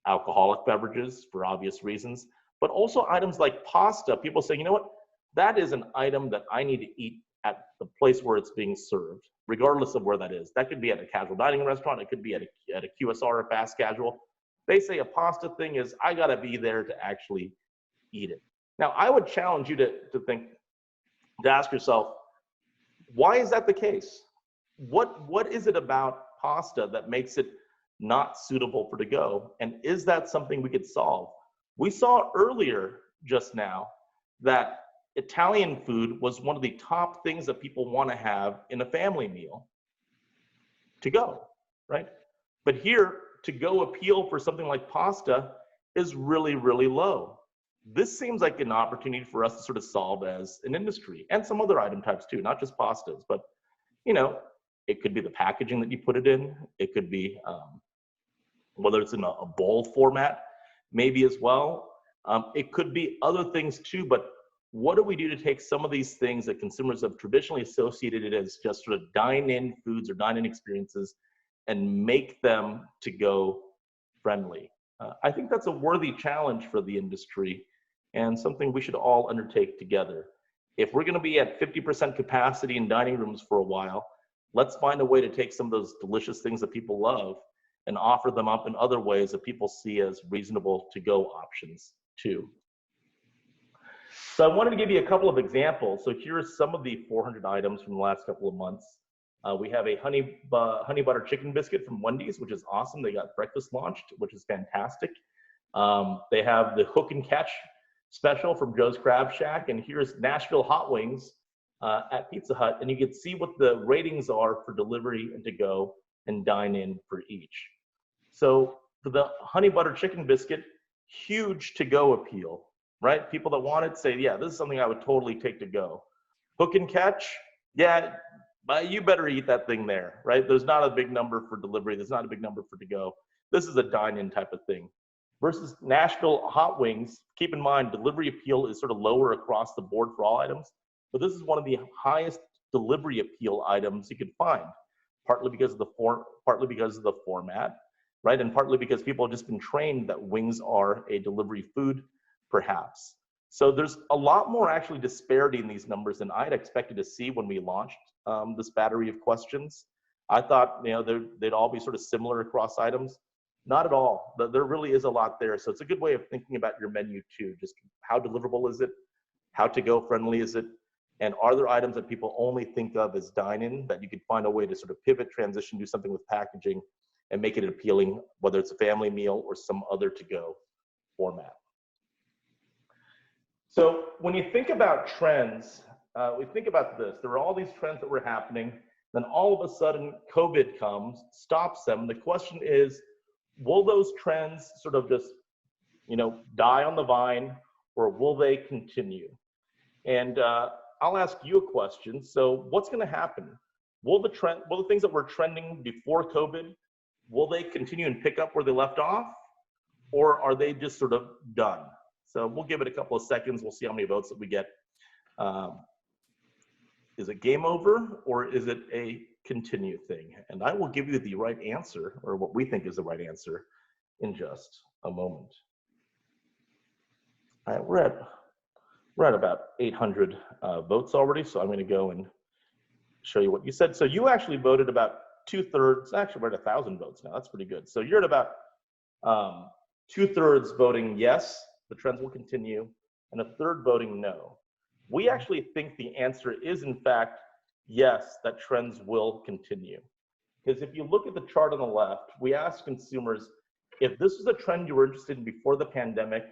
alcoholic beverages, for obvious reasons, but also items like pasta. People say, you know what, that is an item that I need to eat at the place where it's being served, regardless of where that is. That could be at a casual dining restaurant. It could be at a QSR or fast casual. They say a pasta thing is, I gotta be there to actually eat it. Now, I would challenge you to ask yourself, why is that the case? What is it about pasta that makes it not suitable for to go? And is that something we could solve? We saw earlier just now that Italian food was one of the top things that people want to have in a family meal to go, right? But here, to go appeal for something like pasta is really, really low. This seems like an opportunity for us to sort of solve as an industry, and some other item types too, not just pastas, but it could be the packaging that you put it in. It could be whether it's in a bowl format, maybe as well. It could be other things too, but what do we do to take some of these things that consumers have traditionally associated it as just sort of dine-in foods or dine-in experiences and make them to-go friendly? I think that's a worthy challenge for the industry and something we should all undertake together. If we're going to be at 50% capacity in dining rooms for a while, let's find a way to take some of those delicious things that people love and offer them up in other ways that people see as reasonable to-go options too. So I wanted to give you a couple of examples. So here are some of the 400 items from the last couple of months. We have a honey butter chicken biscuit from Wendy's, which is awesome. They got breakfast launched, which is fantastic. They have the hook and catch special from Joe's Crab Shack, and here's Nashville hot wings at Pizza Hut, and you can see what the ratings are for delivery and to go and dine in for each. So for the honey butter chicken biscuit, huge to go appeal, right? People that want it say, yeah, this is something I would totally take to go. Hook and catch, yeah, but you better eat that thing there, right? There's not a big number for delivery. There's not a big number for to go. This is a dine-in type of thing. Versus Nashville hot wings, keep in mind, delivery appeal is sort of lower across the board for all items, but this is one of the highest delivery appeal items you could find, partly because of the format, right? And partly because people have just been trained that wings are a delivery food, perhaps. So there's a lot more actually disparity in these numbers than I'd expected to see when we launched this battery of questions. I thought they'd all be sort of similar across items. Not at all. There really is a lot there. So it's a good way of thinking about your menu too. Just how deliverable is it? How to go friendly is it? And are there items that people only think of as dine-in that you could find a way to sort of pivot, transition, do something with packaging and make it appealing, whether it's a family meal or some other to-go format. So when you think about trends, we think about this. There are all these trends that were happening. Then all of a sudden, COVID comes, stops them. The question is, will those trends sort of just, die on the vine, or will they continue? And I'll ask you a question. So what's going to happen? Will the things that were trending before COVID, will they continue and pick up where they left off, or are they just sort of done? So we'll give it a couple of seconds. We'll see how many votes that we get. Is it game over, or is it a continue thing? And I will give you the right answer, or what we think is the right answer, in just a moment. All right, we're at about 800 votes already, so I'm going to go and show you what you said. So you actually voted about 2/3. Actually, we're at 1,000 votes now. That's pretty good. So you're at about 2/3 voting yes, the trends will continue, and 1/3 voting no. We actually think the answer is, in fact, yes, that trends will continue. Because if you look at the chart on the left, we asked consumers, if this was a trend you were interested in before the pandemic,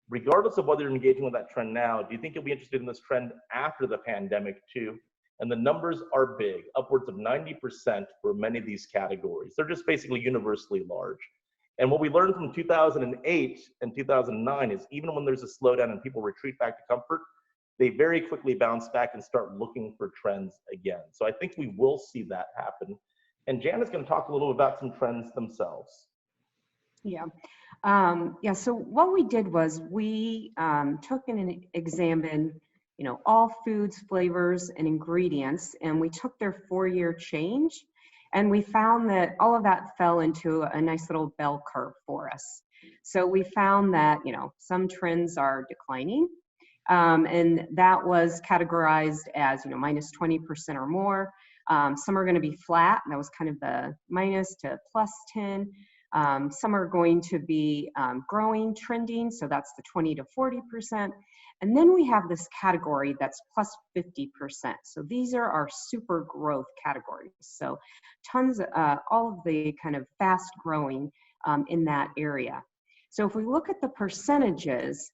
regardless of whether you're engaging with that trend now, do you think you'll be interested in this trend after the pandemic too? And the numbers are big, upwards of 90% for many of these categories. They're just basically universally large. And what we learned from 2008 and 2009 is even when there's a slowdown and people retreat back to comfort, they very quickly bounce back and start looking for trends again. So I think we will see that happen. And Jan is going to talk a little about some trends themselves. Yeah. So what we did was we took and examined, all foods, flavors, and ingredients, and we took their 4-year change, and we found that all of that fell into a nice little bell curve for us. So we found that, some trends are declining, and that was categorized as, minus 20% or more. Some are going to be flat, and that was kind of the minus to plus 10. Some are going to be growing, trending, so that's the 20 to 40%. And then we have this category that's plus 50%. So these are our super growth categories. So tons, all of the kind of fast growing in that area. So if we look at the percentages,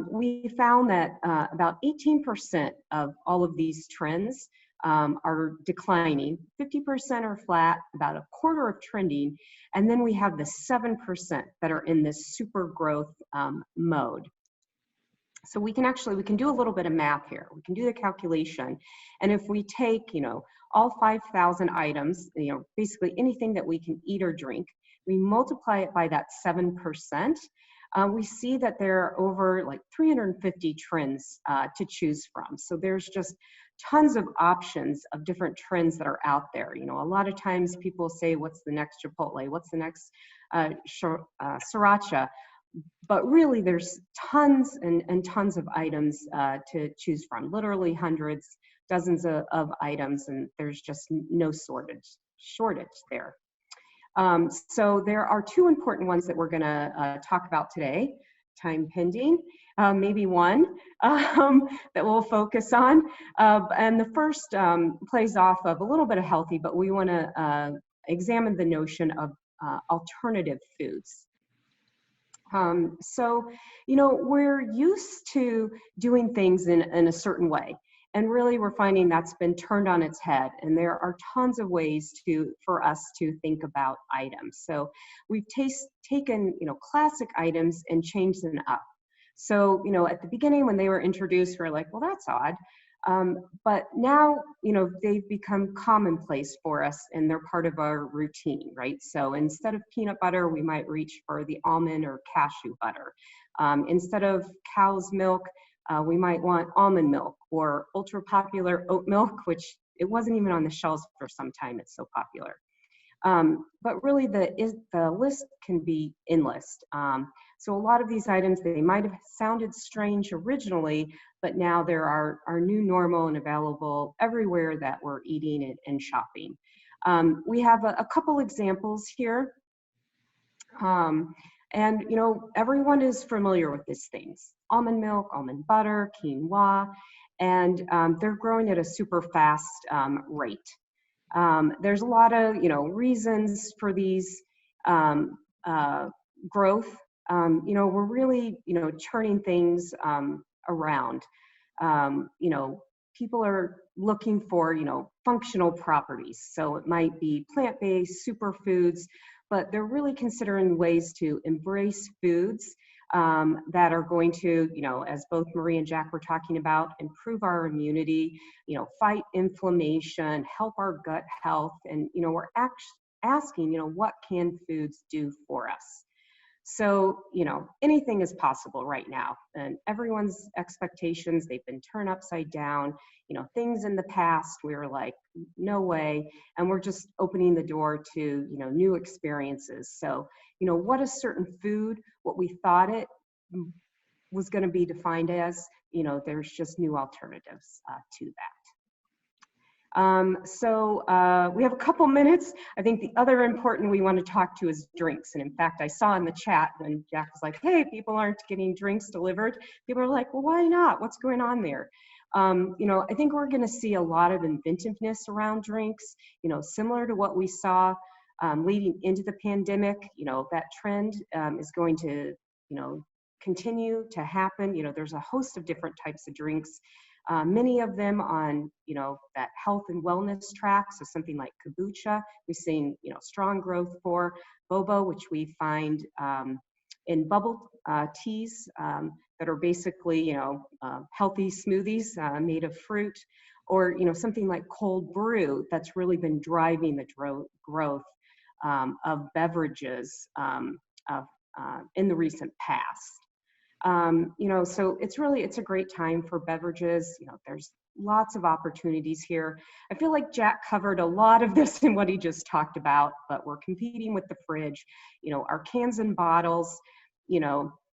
we found that about 18% of all of these trends are declining, 50% are flat, about a quarter of trending, and then we have the 7% that are in this super growth mode. So we can do a little bit of math here. We can do the calculation, and if we take, all 5,000 items, basically anything that we can eat or drink, we multiply it by that 7%, we see that there are over like 350 trends to choose from. So there's just tons of options of different trends that are out there. A lot of times people say, what's the next Chipotle? What's the next sriracha? But really there's tons and tons of items to choose from, literally hundreds, dozens of items, and there's just no shortage there. So there are two important ones that we're gonna talk about today, time pending, maybe one that we'll focus on. And the first plays off of a little bit of healthy, but we wanna examine the notion of alternative foods. So, we're used to doing things in a certain way. And really, we're finding that's been turned on its head. And there are tons of ways for us to think about items. So we've taken, classic items and changed them up. So, at the beginning when they were introduced, we're like, well, that's odd. But now, they've become commonplace for us and they're part of our routine, right? So instead of peanut butter, we might reach for the almond or cashew butter. Instead of cow's milk, we might want almond milk, or ultra popular oat milk, which it wasn't even on the shelves for some time, it's so popular. But really the list can be endless. So a lot of these items, they might have sounded strange originally, but now there are new normal and available everywhere that we're eating and shopping. We have a couple examples here. And everyone is familiar with these things: almond milk, almond butter, quinoa, and they're growing at a super fast rate. There's a lot of reasons for these growth. We're really turning things around. People are looking for functional properties. So it might be plant-based superfoods, but they're really considering ways to embrace foods that are going to, as both Marie and Jack were talking about, improve our immunity, fight inflammation, help our gut health. And, we're asking, what can foods do for us? So, anything is possible right now, and everyone's expectations, they've been turned upside down. Things in the past, we were like, no way. And we're just opening the door to, new experiences. So, what a certain food, what we thought it was going to be defined as, there's just new alternatives to that. So we have a couple minutes. I think the other important we want to talk to is drinks. And in fact, I saw in the chat when Jack was like, hey, people aren't getting drinks delivered. People are like, well, why not? What's going on there? I think we're going to see a lot of inventiveness around drinks, similar to what we saw leading into the pandemic. That trend is going to, continue to happen. There's a host of different types of drinks. Many of them on, that health and wellness track. So something like kombucha, we've seen, strong growth for boba, which we find in bubble teas that are basically, healthy smoothies made of fruit, or, something like cold brew that's really been driving the growth of beverages in the recent past. So it's a great time for beverages. There's lots of opportunities here. I feel like Jack covered a lot of this in what he just talked about, but we're competing with the fridge. Our cans and bottles,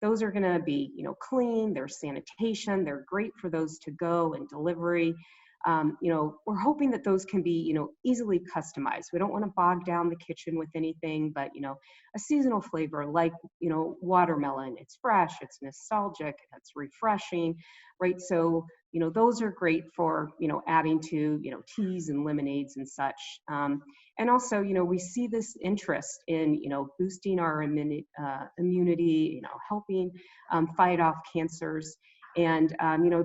those are going to be, clean, there's sanitation, they're great for those to go and delivery. We're hoping that those can be, easily customized. We don't want to bog down the kitchen with anything, but, a seasonal flavor like, watermelon. It's fresh, it's nostalgic, it's refreshing, right? So those are great for, adding to, teas and lemonades and such. And also, we see this interest in, boosting our immunity, helping fight off cancers. And,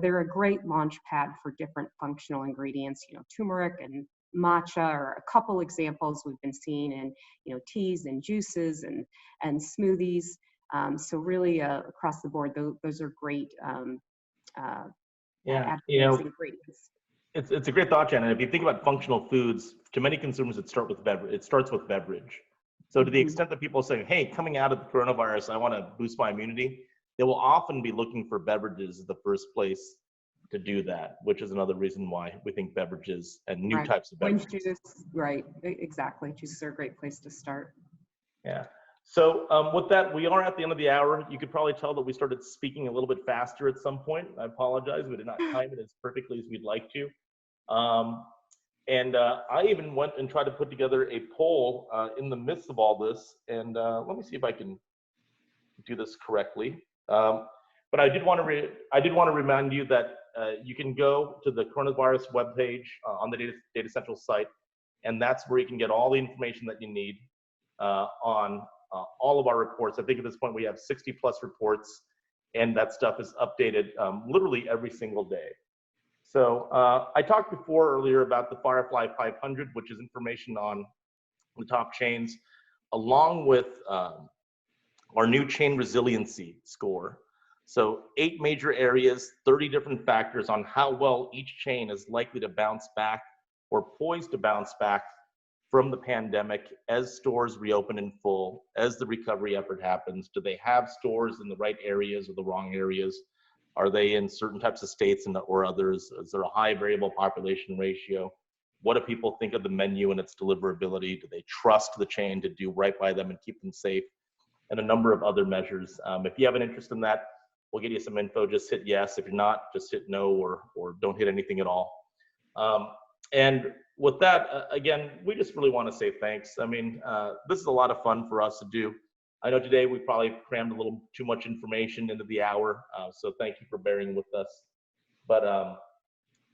they're a great launch pad for different functional ingredients. Turmeric and matcha are a couple examples we've been seeing in, teas and juices and smoothies. So really across the board, those are great Yeah, ingredients. it's a great thought, Jen. And if you think about functional foods, to many consumers, it starts with beverage. So to the extent that people say, hey, coming out of the coronavirus, I want to boost my immunity, they will often be looking for beverages as the first place to do that, which is another reason why we think beverages and new types of beverages. Orange juice, right, exactly. Juices are a great place to start. Yeah. So with that, we are at the end of the hour. You could probably tell that we started speaking a little bit faster at some point. I apologize. We did not time it as perfectly as we'd like to. I even went and tried to put together a poll in the midst of all this. And let me see if I can do this correctly. But I did want to remind you that you can go to the coronavirus webpage on the Datassential site, and that's where you can get all the information that you need on all of our reports. I think at this point we have 60+ reports, and that stuff is updated literally every single day. So I talked before earlier about the Firefly 500, which is information on the top chains, along with our new chain resiliency score. So 8 major areas, 30 different factors on how well each chain is likely to bounce back or poised to bounce back from the pandemic as stores reopen in full, as the recovery effort happens. Do they have stores in the right areas or the wrong areas? Are they in certain types of states or others? Is there a high variable population ratio? What do people think of the menu and its deliverability? Do they trust the chain to do right by them and keep them safe? And a number of other measures. If you have an interest in that, we'll get you some info. Just hit yes. If you're not, just hit no or don't hit anything at all. And with that, again, we just really want to say thanks. I mean, this is a lot of fun for us to do. I know today we probably crammed a little too much information into the hour, so thank you for bearing with us. But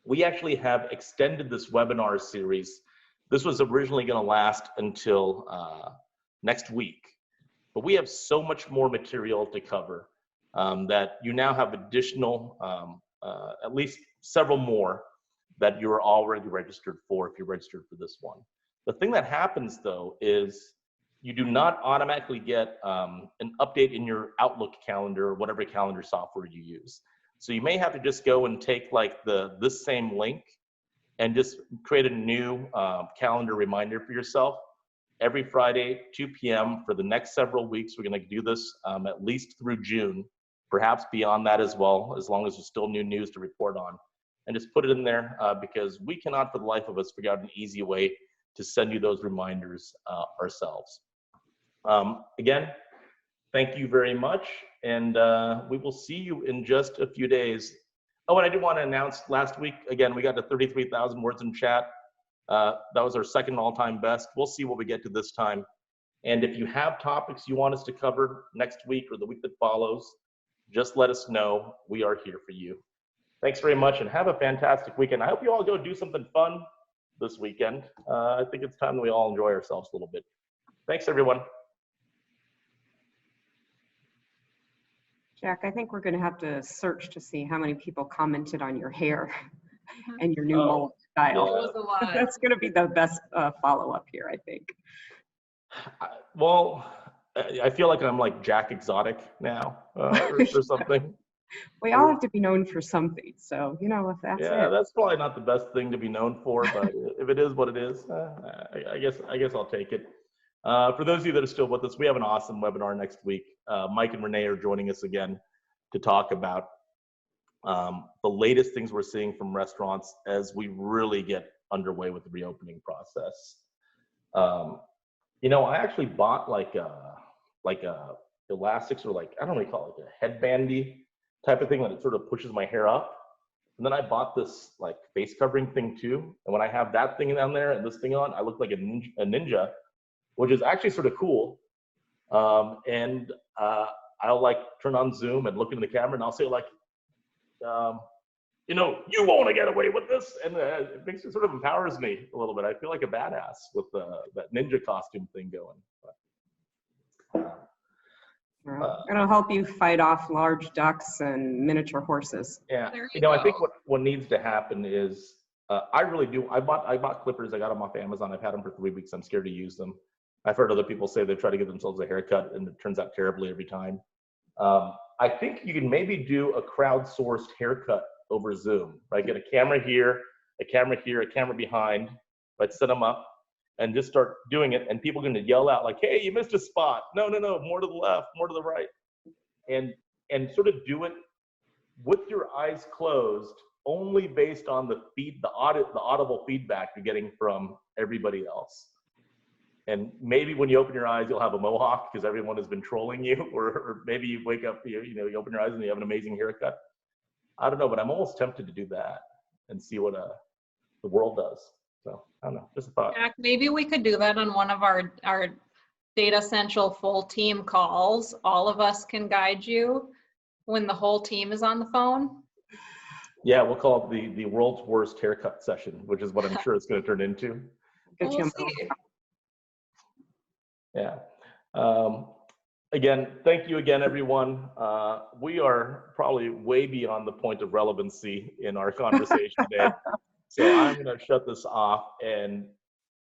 we actually have extended this webinar series. This was originally going to last until next week, but we have so much more material to cover that you now have additional, at least several more that you're already registered for if you're registered for this one. The thing that happens though is you do not automatically get an update in your Outlook calendar or whatever calendar software you use. So you may have to just go and take like this same link and just create a new calendar reminder for yourself. Every Friday, 2 p.m. for the next several weeks. We're gonna do this at least through June, perhaps beyond that as well, as long as there's still new news to report on. And just put it in there because we cannot for the life of us figure out an easy way to send you those reminders ourselves. Again, thank you very much. And we will see you in just a few days. Oh, and I did want to announce last week, again, we got to 33,000 words in chat. That was our second all-time best. We'll see what we get to this time. And if you have topics you want us to cover next week or the week that follows, just let us know. We are here for you. Thanks very much and have a fantastic weekend. I hope you all go do something fun this weekend. I think it's time that we all enjoy ourselves a little bit. Thanks, everyone. Jack, I think we're going to have to search to see how many people commented on your hair and your new mullet style. It was a lot. That's going to be the best follow-up here, I think. Well, I feel like I'm like Jack Exotic now or something. We all have to be known for something, so if that's yeah, it. that's probably not the best thing to be known for, but if it is what it is, I guess I'll take it. For those of you that are still with us, we have an awesome webinar next week. Mike and Renee are joining us again to talk about the latest things we're seeing from restaurants as we really get underway with the reopening process. I actually bought like elastics or like, I don't know what you call it, like a headbandy type of thing that it sort of pushes my hair up. And then I bought this like face covering thing too. And when I have that thing down there and this thing on, I look like a ninja, which is actually sort of cool. And I'll like turn on Zoom and look into the camera and I'll say like, you know, you want to get away with this. And it makes it sort of empowers me a little bit. I feel like a badass with that ninja costume thing going. It'll help you fight off large ducks and miniature horses. Yeah, There you you know, I go. think what needs to happen is, I really do. I bought clippers. I got them off Amazon. I've had them for 3 weeks. I'm scared to use them. I've heard other people say they try to give themselves a haircut and it turns out terribly every time. I think you can maybe do a crowdsourced haircut over Zoom, right? Get a camera here, a camera here, a camera behind, right? Set them up and just start doing it. And people are going to yell out like, hey, you missed a spot. No, no, no, more to the left, more to the right. And sort of do it with your eyes closed, only based on the audible feedback you're getting from everybody else. And maybe when you open your eyes, you'll have a mohawk because everyone has been trolling you, or maybe you wake up, you open your eyes and you have an amazing haircut. I don't know, but I'm almost tempted to do that and see what the world does. So I don't know, just a thought. Jack, maybe we could do that on one of our Datassential full team calls. All of us can guide you when the whole team is on the phone. Yeah, we'll call it the world's worst haircut session, which is what I'm sure it's going to turn into. Get you We'll a see. Yeah. Again, thank you again, everyone. We are probably way beyond the point of relevancy in our conversation today. So I'm going to shut this off and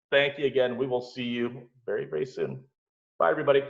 thank you again. We will see you very, very soon. Bye, everybody.